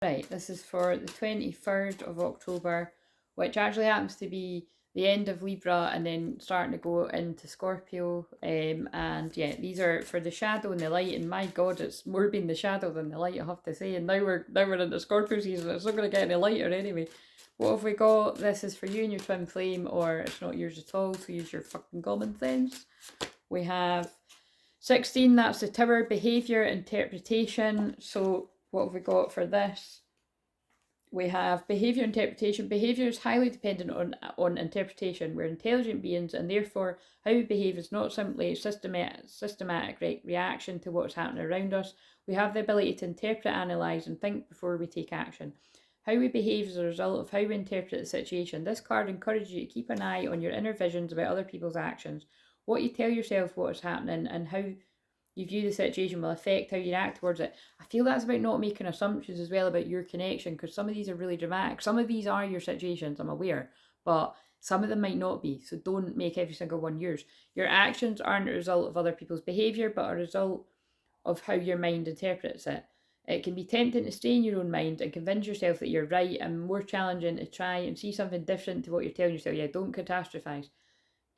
Right, this is for the 23rd of October, which actually happens to be the end of Libra and then starting to go into Scorpio. And yeah, these are for the shadow and the light. And my God, it's more been the shadow than the light, I have to say. And now we're into Scorpio season. It's not going to get any lighter anyway. What have we got? This is for you and your twin flame, or it's not yours at all. So use your fucking common sense. We have 16. That's the Tower, behaviour, interpretation. So what have we got for this? We have behaviour interpretation. Behaviour is highly dependent on interpretation. We're intelligent beings, and therefore how we behave is not simply a systematic reaction to what's happening around us. We have the ability to interpret, analyse, and think before we take action. How we behave is a result of how we interpret the situation. This card encourages you to keep an eye on your inner visions about other people's actions. What you tell yourself what is happening and how you view the situation will affect how you act towards it. I feel that's about not making assumptions as well about your connection, because some of these are really dramatic. Some of these are your situations, I'm aware, but some of them might not be. So don't make every single one yours. Your actions aren't a result of other people's behaviour, but a result of how your mind interprets it. It can be tempting to stay in your own mind and convince yourself that you're right, and more challenging to try and see something different to what you're telling yourself. Yeah, don't catastrophize.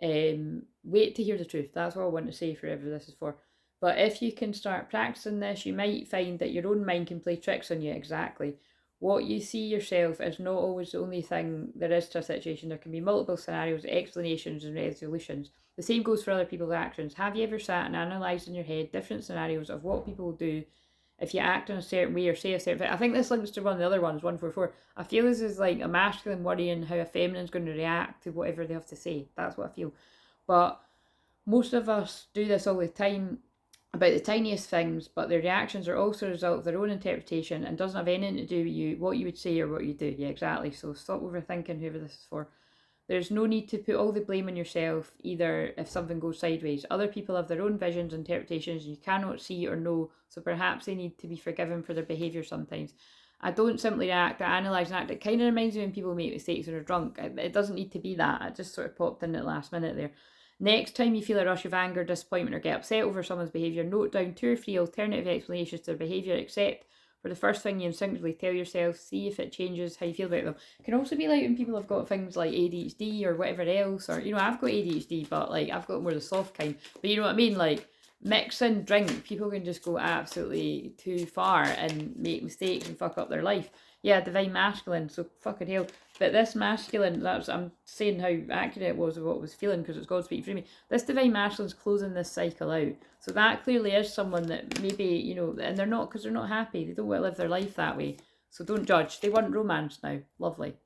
Wait to hear the truth. That's what I want to say for whatever this is for. But if you can start practicing this, you might find that your own mind can play tricks on you. Exactly. What you see yourself is not always the only thing there is to a situation. There can be multiple scenarios, explanations, and resolutions. The same goes for other people's actions. Have you ever sat and analysed in your head different scenarios of what people will do if you act in a certain way or say a certain thing? I think this links to one of the other ones, 144. I feel this is like a masculine worrying how a feminine's going to react to whatever they have to say. That's what I feel. But most of us do this all the time about the tiniest things, but their reactions are also a result of their own interpretation and doesn't have anything to do with you, what you would say or what you do. Yeah, exactly. So stop overthinking whoever this is for. There's no need to put all the blame on yourself either if something goes sideways. Other people have their own visions and interpretations you cannot see or know, so perhaps they need to be forgiven for their behaviour sometimes. I don't simply react, I analyse and act. It kind of reminds me when people make mistakes when they're drunk. It doesn't need to be that. It just sort of popped in at the last minute there. Next time you feel a rush of anger, disappointment, or get upset over someone's behaviour, note down 2 or 3 alternative explanations to their behaviour, except for the first thing you instinctively tell yourself. See if it changes how you feel about them. It can also be like when people have got things like ADHD or whatever else, or, you know, I've got ADHD, but like I've got more the soft kind. But you know what I mean? Like, mix and drink, people can just go absolutely too far and make mistakes and fuck up their life. Yeah, divine masculine, so fucking hell. But this masculine, that's, I'm saying how accurate it was of what I was feeling because it's God speaking through me. This divine masculine's closing this cycle out. So that clearly is someone that maybe, you know, and they're not, because they're not happy. They don't want to live their life that way. So don't judge. They want romance now. Lovely.